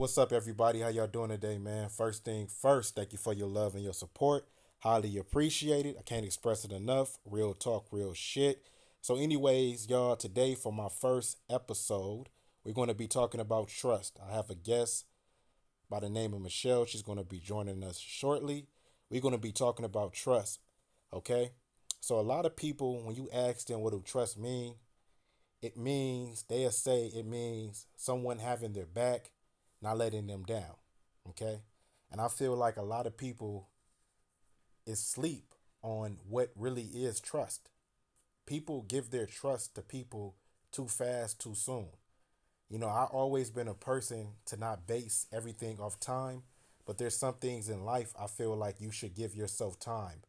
What's up, everybody? How y'all doing today, man? First thing first, thank you for your love and your support. Highly appreciate it. I can't express it enough. Real talk, real shit. So, anyways, y'all, today for my first episode, we're going to be talking about trust. I have a guest by the name of Michelle. She's going to be joining us shortly. We're going to be talking about trust, okay? So, a lot of people, when you ask them what do trust mean, it means they'll say it means someone having their back, not letting them down. Okay. And I feel like a lot of people is sleep on what really is trust. People give their trust to people too fast, too soon. I've always been a person to not base everything off time, but there's some things in life I feel like you should give yourself time,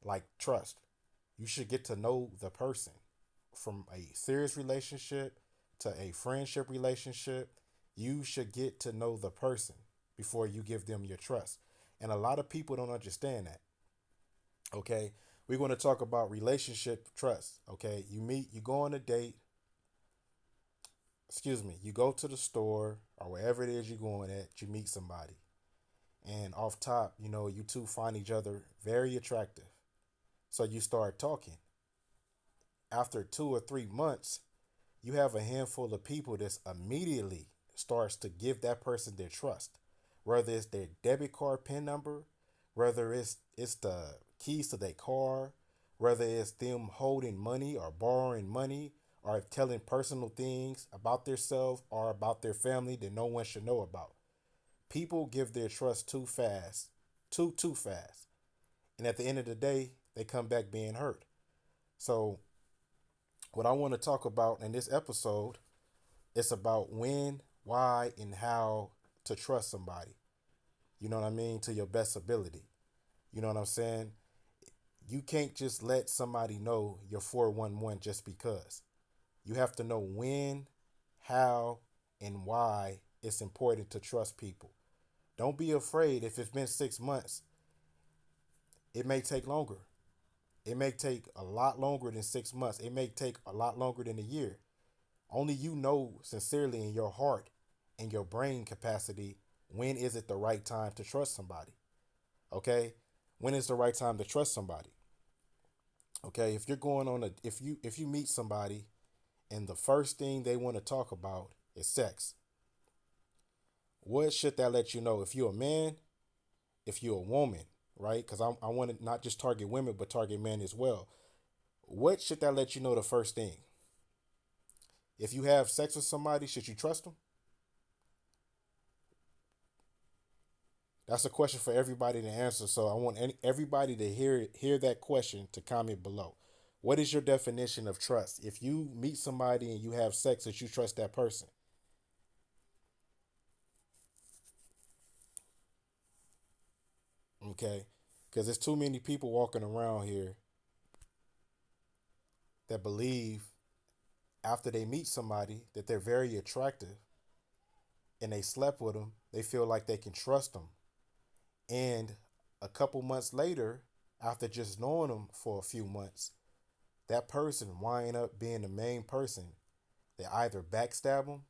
like trust. You should get to know the person from a serious relationship to a friendship relationship. You should get to know the person before you give them your trust. And a lot of people don't understand that. Okay. We're going to talk about relationship trust. Okay. You go on a date, you go to the store or wherever it is you're going at, you meet somebody. And off top, you two find each other very attractive. So you start talking. After 2 or 3 months, you have a handful of people that's immediately starts to give that person their trust, whether it's their debit card pin number, whether it's the keys to their car, whether it's them holding money or borrowing money or telling personal things about themselves or about their family that no one should know about. People give their trust too fast, too fast, and at the end of the day, they come back being hurt. So what I want to talk about in this episode, it's about when, why, and how to trust somebody. You know what I mean? To your best ability. You know what I'm saying? You can't just let somebody know you're 411 just because. You have to know when, how, and why it's important to trust people. Don't be afraid if it's been 6 months. It may take longer. It may take a lot longer than 6 months. It may take a lot longer than a year. Only you know sincerely in your heart and your brain capacity when is it the right time to trust somebody. Okay? When is the right time to trust somebody? Okay? If you're going on a if you meet somebody and the first thing they want to talk about is sex, what should that let you know? If you're a man, if you're a woman, right? Because I want to not just target women but target men as well. What should that let you know the first thing? If you have sex with somebody, should you trust them? That's a question for everybody to answer. So I want everybody to hear that question to comment below. What is your definition of trust? If you meet somebody and you have sex, that you trust that person? Okay, because there's too many people walking around here that believe after they meet somebody that they're very attractive and they slept with them, they feel like they can trust them. And a couple months later, after just knowing them for a few months, that person wind up being the main person. They either backstab them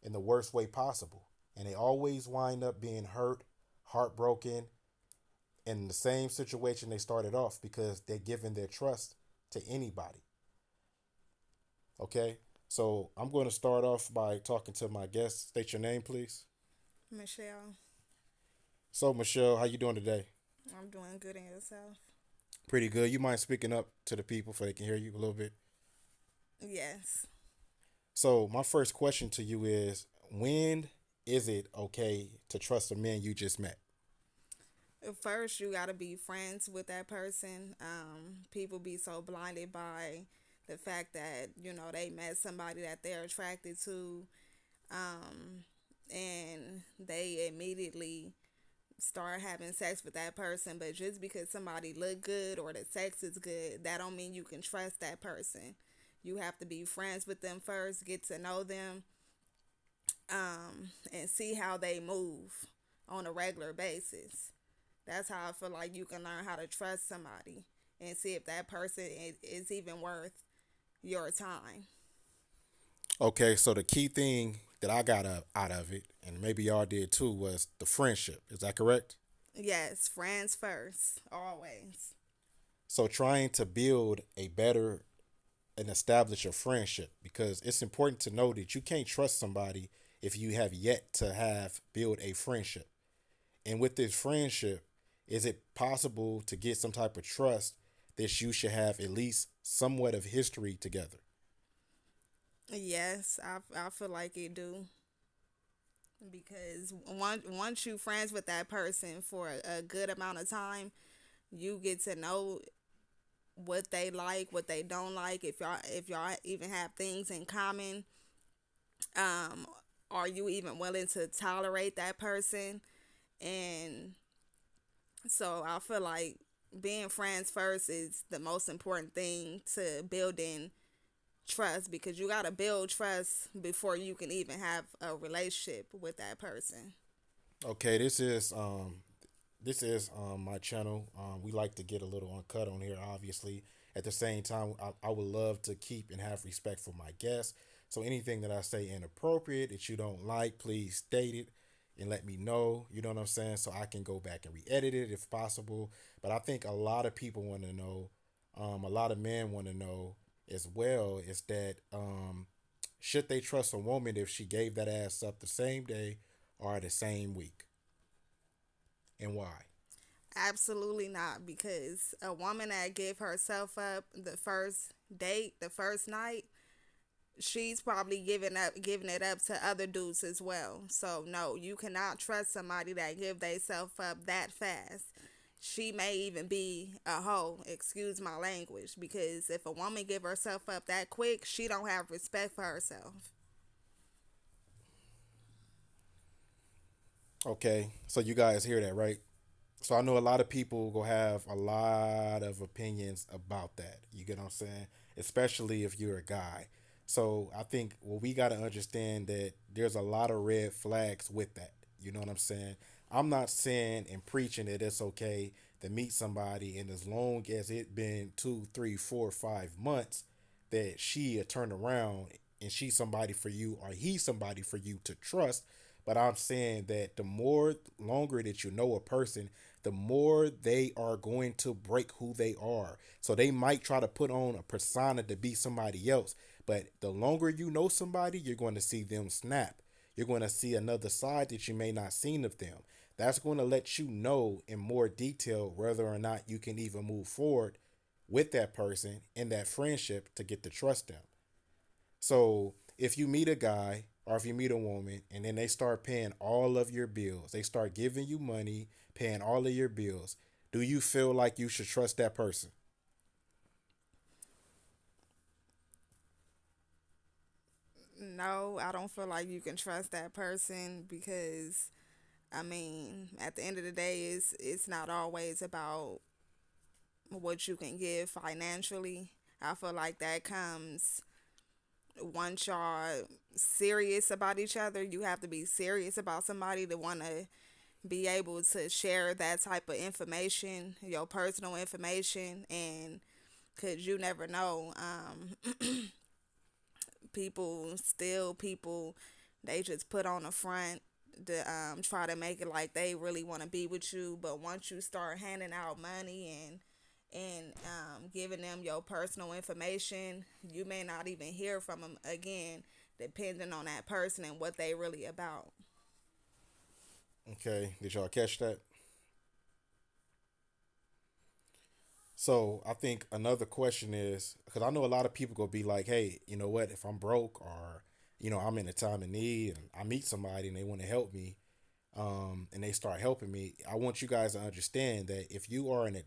in the worst way possible, and they always wind up being hurt, heartbroken, in the same situation they started off because they're giving their trust to anybody. Okay, so I'm going to start off by talking to my guest. State your name, please. Michelle, So, Michelle, how you doing today? I'm doing good in yourself. Pretty good. You mind speaking up to the people so they can hear you a little bit? Yes. So, my first question to you is, when is it okay to trust a man you just met? First, you got to be friends with that person. People be so blinded by the fact that, they met somebody that they're attracted to, um, and they immediately start having sex with that person. But just because somebody look good or the sex is good, that don't mean you can trust that person. You have to be friends with them first, get to know them, and see how they move on a regular basis. That's how I feel like you can learn how to trust somebody and see if that person is even worth your time. Okay, so the key thing that I got out of it, and maybe y'all did too, was the friendship. Is that correct? Yes, friends first, always. So trying to build a better and establish a friendship, because it's important to know that you can't trust somebody if you have yet to have build a friendship. And with this friendship, is it possible to get some type of trust that you should have at least somewhat of history together? Yes, I feel like it do because once you friends with that person for a good amount of time, you get to know what they like, what they don't like. If y'all even have things in common, um, are you even willing to tolerate that person? And so I feel like being friends first is the most important thing to building trust because you got to build trust before you can even have a relationship with that person. Okay, this is my channel. We like to get a little uncut on here, obviously. At the same time, I would love to keep and have respect for my guests. So anything that I say inappropriate that you don't like, please state it and let me know. You know what I'm saying? So I can go back and re-edit it if possible. But I think a lot of people want to know, a lot of men want to know as well, is that should they trust a woman if she gave that ass up the same day or the same week, and why? Absolutely not, because a woman that give herself up the first date, the first night, she's probably giving it up to other dudes as well. So no, you cannot trust somebody that give themselves up that fast. She may even be a hoe, excuse my language, because if a woman give herself up that quick, she don't have respect for herself. Okay, so you guys hear that, right? So I know a lot of people will have a lot of opinions about that. You get what I'm saying? Especially if you're a guy. So I think well we gotta understand that there's a lot of red flags with that. You know what I'm saying? I'm not saying and preaching that it's okay to meet somebody and as long as it been 2, 3, 4, 5 months that she turn around and she's somebody for you or he's somebody for you to trust. But I'm saying that the more longer that you know a person, the more they are going to break who they are. So they might try to put on a persona to be somebody else. But the longer you know somebody, you're going to see them snap. You're going to see another side that you may not seen of them. That's going to let you know in more detail whether or not you can even move forward with that person in that friendship to get to trust them. So if you meet a guy or if you meet a woman and then they start paying all of your bills, they start giving you money, paying all of your bills, do you feel like you should trust that person? No, I don't feel like you can trust that person because I mean, at the end of the day, it's not always about what you can give financially. I feel like that comes once y'all serious about each other. You have to be serious about somebody to want to be able to share that type of information, your personal information, and because you never know, people they just put on a front to try to make it like they really want to be with you, but once you start handing out money and giving them your personal information, you may not even hear from them again, depending on that person and what they really about. Okay, did y'all catch that? So I think another question is because I know a lot of people gonna be like, hey, you know what? If I'm broke or I'm in a time of need and I meet somebody and they want to help me, and they start helping me, I want you guys to understand that if you are in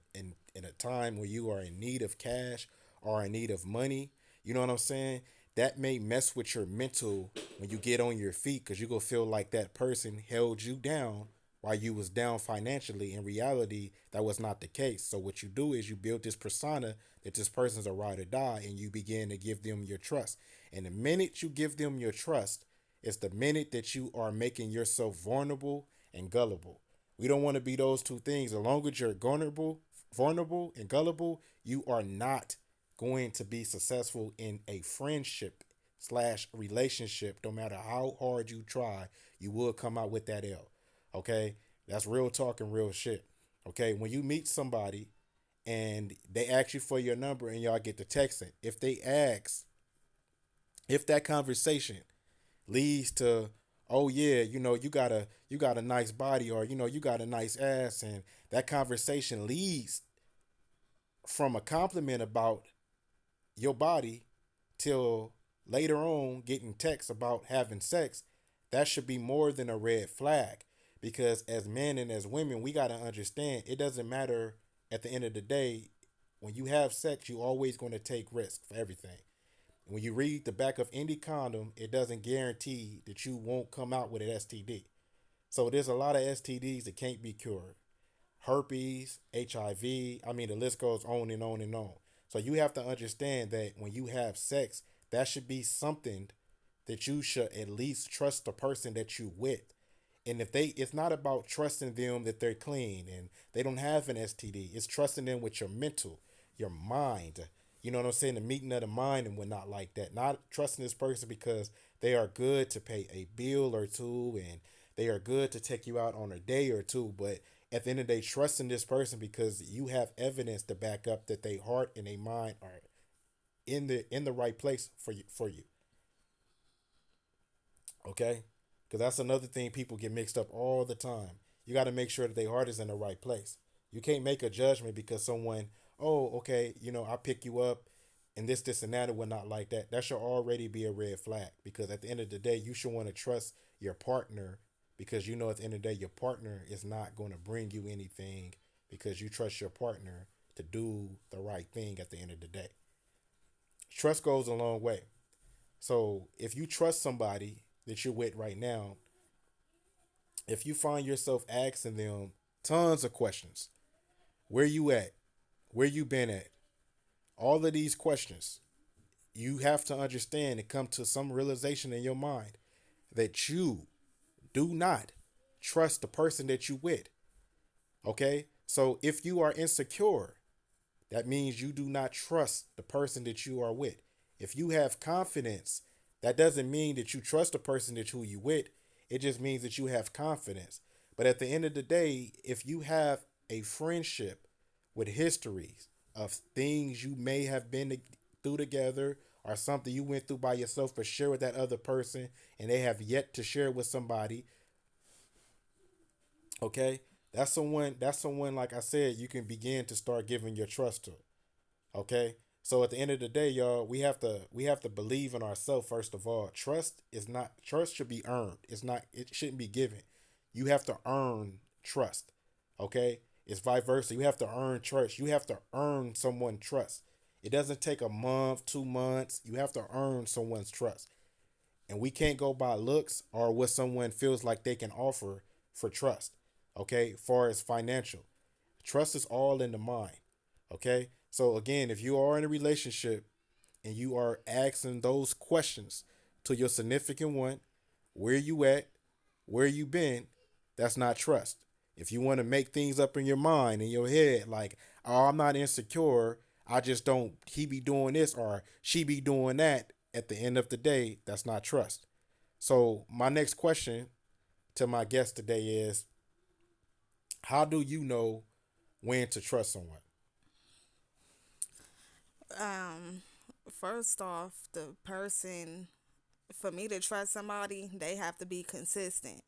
a time where you are in need of cash or in need of money, you know what I'm saying? That may mess with your mental when you get on your feet because you gonna feel like that person held you down while you was down financially. In reality, that was not the case. So what you do is you build this persona that this person's a ride or die, and you begin to give them your trust. And the minute you give them your trust, it's the minute that you are making yourself vulnerable and gullible. We don't want to be those two things. As long as you're vulnerable and gullible, you are not going to be successful in a friendship slash relationship, no matter how hard you try, you will come out with that L. Okay? That's real talk and real shit. Okay? When you meet somebody and they ask you for your number and y'all get to texting, if that conversation leads to, oh yeah, you got a nice body, or you got a nice ass, and that conversation leads from a compliment about your body till later on getting texts about having sex, that should be more than a red flag. Because as men and as women, we got to understand it doesn't matter at the end of the day. When you have sex, you always going to take risk for everything. When you read the back of any condom, it doesn't guarantee that you won't come out with an STD. So there's a lot of STDs that can't be cured. Herpes, HIV, I mean, the list goes on and on and on. So you have to understand that when you have sex, that should be something that you should at least trust the person that you with. And if it's not about trusting them that they're clean and they don't have an STD, it's trusting them with your mental, your mind. You know what I'm saying? The meeting of the mind and whatnot like that. Not trusting this person because they are good to pay a bill or two and they are good to take you out on a day or two, but at the end of the day, trusting this person because you have evidence to back up that their heart and their mind are in the right place for you. Okay, because that's another thing people get mixed up all the time. You got to make sure that their heart is in the right place. You can't make a judgment because someone, oh, okay, I pick you up, and this, and that, and whatnot like that. That should already be a red flag because at the end of the day, you should want to trust your partner because you know at the end of the day, your partner is not going to bring you anything because you trust your partner to do the right thing at the end of the day. Trust goes a long way. So if you trust somebody that you're with right now, if you find yourself asking them tons of questions, where you at, where you been at, all of these questions, you have to understand and come to some realization in your mind that you do not trust the person that you with. Okay? So if you are insecure, that means you do not trust the person that you are with. If you have confidence, that doesn't mean that you trust the person that who you with. It just means that you have confidence. But at the end of the day, if you have a friendship with histories of things you may have been through together or something you went through by yourself but share with that other person and they have yet to share with somebody, okay? That's someone like I said, you can begin to start giving your trust to. Okay? So at the end of the day, y'all, we have to believe in ourselves first of all. Trust should be earned. It shouldn't be given. You have to earn trust. Okay? It's vice versa. You have to earn trust. You have to earn someone's trust. It doesn't take a month, 2 months. You have to earn someone's trust. And we can't go by looks or what someone feels like they can offer for trust. Okay? Far as financial. Trust is all in the mind. Okay? So again, if you are in a relationship and you are asking those questions to your significant one, where you at, where you been, that's not trust. If you want to make things up in your mind, in your head, like, oh, I'm not insecure, I just don't, he be doing this or she be doing that, at the end of the day, that's not trust. So my next question to my guest today is, how do you know when to trust someone? Um, First off, the person, for me to trust somebody, they have to be consistent.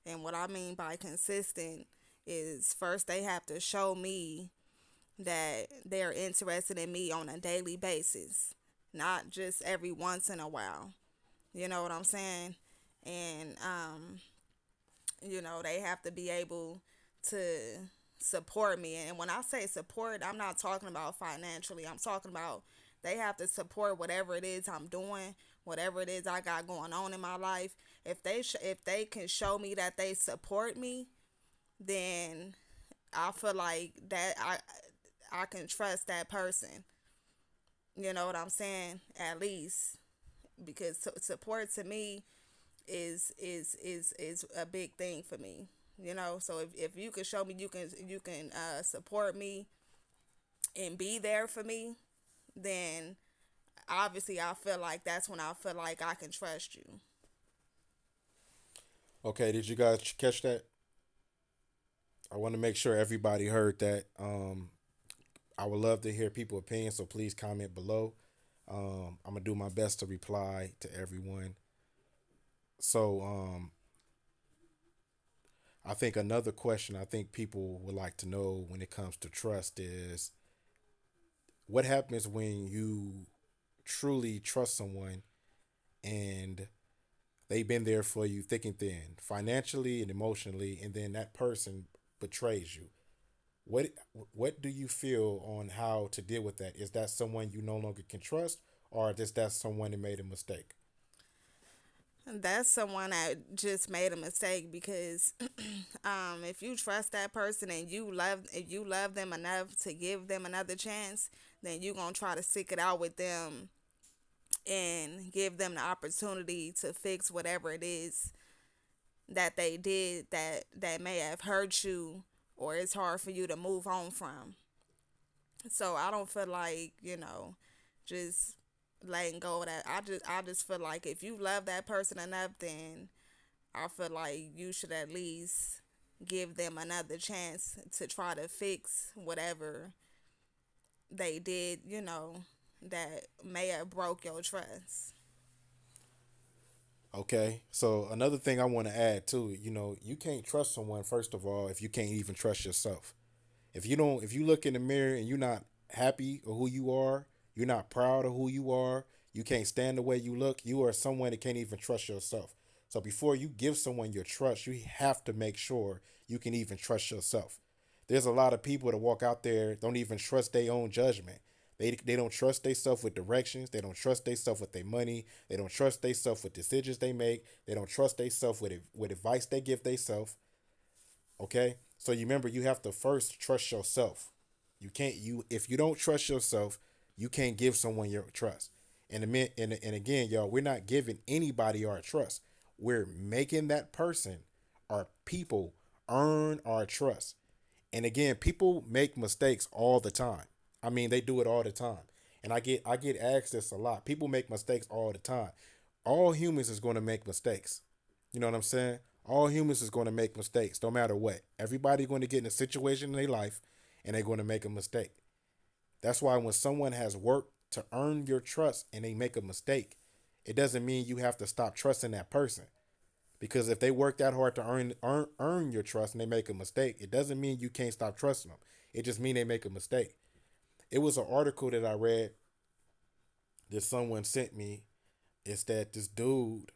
And what I mean by consistent is first they have to show me that they're interested in me on a daily basis, not just every once in a while. You know what I'm saying? And they have to be able to support me. And when I say support, I'm not talking about financially. I'm talking about they have to support whatever it is I'm doing, whatever it is I got going on in my life. If they can show me that they support me, then I feel like that I can trust that person. You know what I'm saying? At least because support to me is a big thing for me. So if you can show me you can support me and be there for me, then obviously I feel like that's when I feel like I can trust you. Okay, did you guys catch that? I want to make sure everybody heard that. I would love to hear people's opinions, so please comment below. I'm gonna do my best to reply to everyone. So, I think another question I think people would like to know when it comes to trust is what happens when you truly trust someone and they've been there for you thick and thin, financially and emotionally, and then that person betrays you. What what do you feel on how to deal with that? Is that someone you no longer can trust, or is that someone that made a mistake? That's someone that just made a mistake because if you trust that person and you love them enough to give them another chance, then you gonna try to stick it out with them and give them the opportunity to fix whatever it is that they did that may have hurt you or it's hard for you to move on from. So I don't feel like, just letting go of that. I just feel like if you love that person enough, then I feel like you should at least give them another chance to try to fix whatever they did, that may have broke your trust. Okay. So another thing I want to add too, you can't trust someone first of all if you can't even trust yourself. If you look in the mirror and you're not happy of who you are, you're not proud of who you are, you can't stand the way you look, you are someone that can't even trust yourself. So before you give someone your trust, you have to make sure you can even trust yourself. There's a lot of people that walk out there don't even trust their own judgment. They don't trust themselves with directions. They don't trust themselves with their money. They don't trust themselves with decisions they make. They don't trust themselves with advice they give themselves. Okay, so you remember you have to first trust yourself. You can't you if you don't trust yourself, you can't give someone your trust. And again, y'all, we're not giving anybody our trust. We're making that person, our people, earn our trust. And again, people make mistakes all the time. I mean, they do it all the time. And I get asked this a lot. People make mistakes all the time. All humans is going to make mistakes. You know what I'm saying? All humans is going to make mistakes, no matter what. Everybody going to get in a situation in their life, and they're going to make a mistake. That's why when someone has worked to earn your trust and they make a mistake, it doesn't mean you have to stop trusting that person. Because if they work that hard to earn your trust and they make a mistake, it doesn't mean you can't stop trusting them. It just means they make a mistake. It was an article that I read that someone sent me. It's that this dude,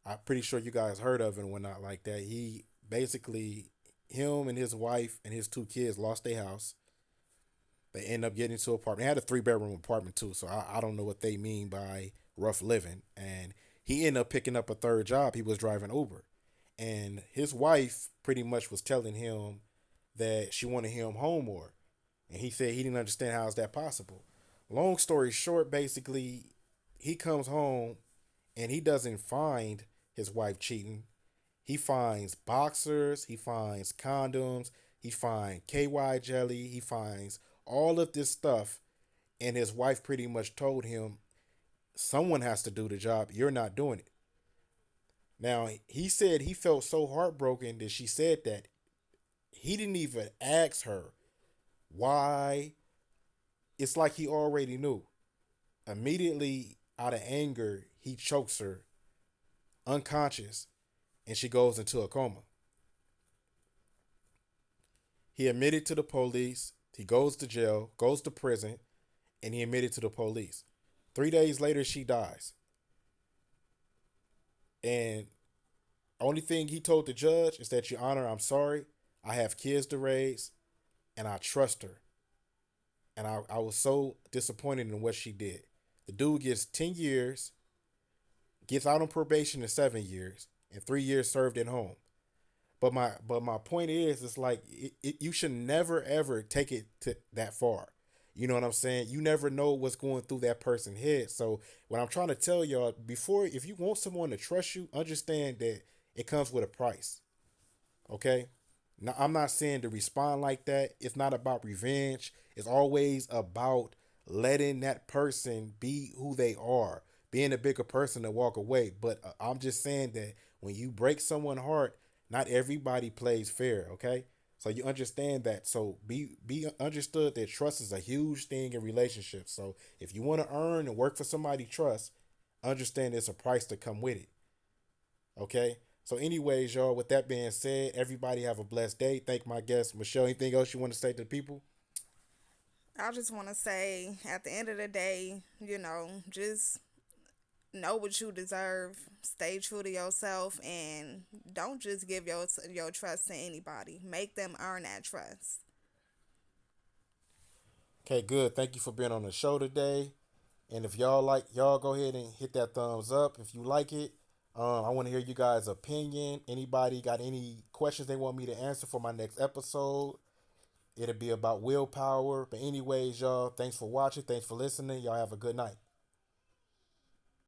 I'm pretty sure you guys heard of it and whatnot like that. He basically, him and his wife and his two kids lost their house. They end up getting into an apartment. They had a 3 bedroom apartment too, so I don't know what they mean by rough living. And he ended up picking up a third job. He was driving Uber, and his wife pretty much was telling him that she wanted him home more, and he said he didn't understand how is that possible. Long story short, basically, he comes home and he doesn't find his wife cheating. He finds boxers, he finds condoms, he finds KY jelly, he finds all of this stuff. And his wife pretty much told him, someone has to do the job. You're not doing it. Now, he said he felt so heartbroken that she said that. He didn't even ask her why. It's like he already knew. Immediately, out of anger, he chokes her unconscious and she goes into a coma. He admitted to the police. He goes to jail, goes to prison, and he admitted to the police. 3 days later, she dies. And only thing he told the judge is that, Your Honor, I'm sorry. I have kids to raise, and I trust her. And I was so disappointed in what she did. The dude gets 10 years, gets out on probation in 7 years, and 3 years served at home. But my point is, it's like you should never ever take it to that far. You know what I'm saying? You never know what's going through that person's head. So what I'm trying to tell y'all, before, if you want someone to trust you, understand that it comes with a price. Okay. Now, I'm not saying to respond like that. It's not about revenge. It's always about letting that person be who they are, being a bigger person to walk away. But I'm just saying that when you break someone's heart, not everybody plays fair, okay? So you understand that. So be understood that trust is a huge thing in relationships. So if you want to earn and work for somebody's trust, understand there's a price to come with it. Okay. So, anyways, y'all, with that being said, everybody have a blessed day. Thank my guest, Michelle. Anything else you want to say to the people? I just want to say, at the end of the day, just know what you deserve. Stay true to yourself, and don't just give your trust to anybody. Make them earn that trust. Okay, good. Thank you for being on the show today. And if y'all like, y'all go ahead and hit that thumbs up if you like it. I want to hear you guys' opinion. Anybody got any questions they want me to answer for my next episode? It'll be about willpower. But anyways, y'all, thanks for watching. Thanks for listening. Y'all have a good night.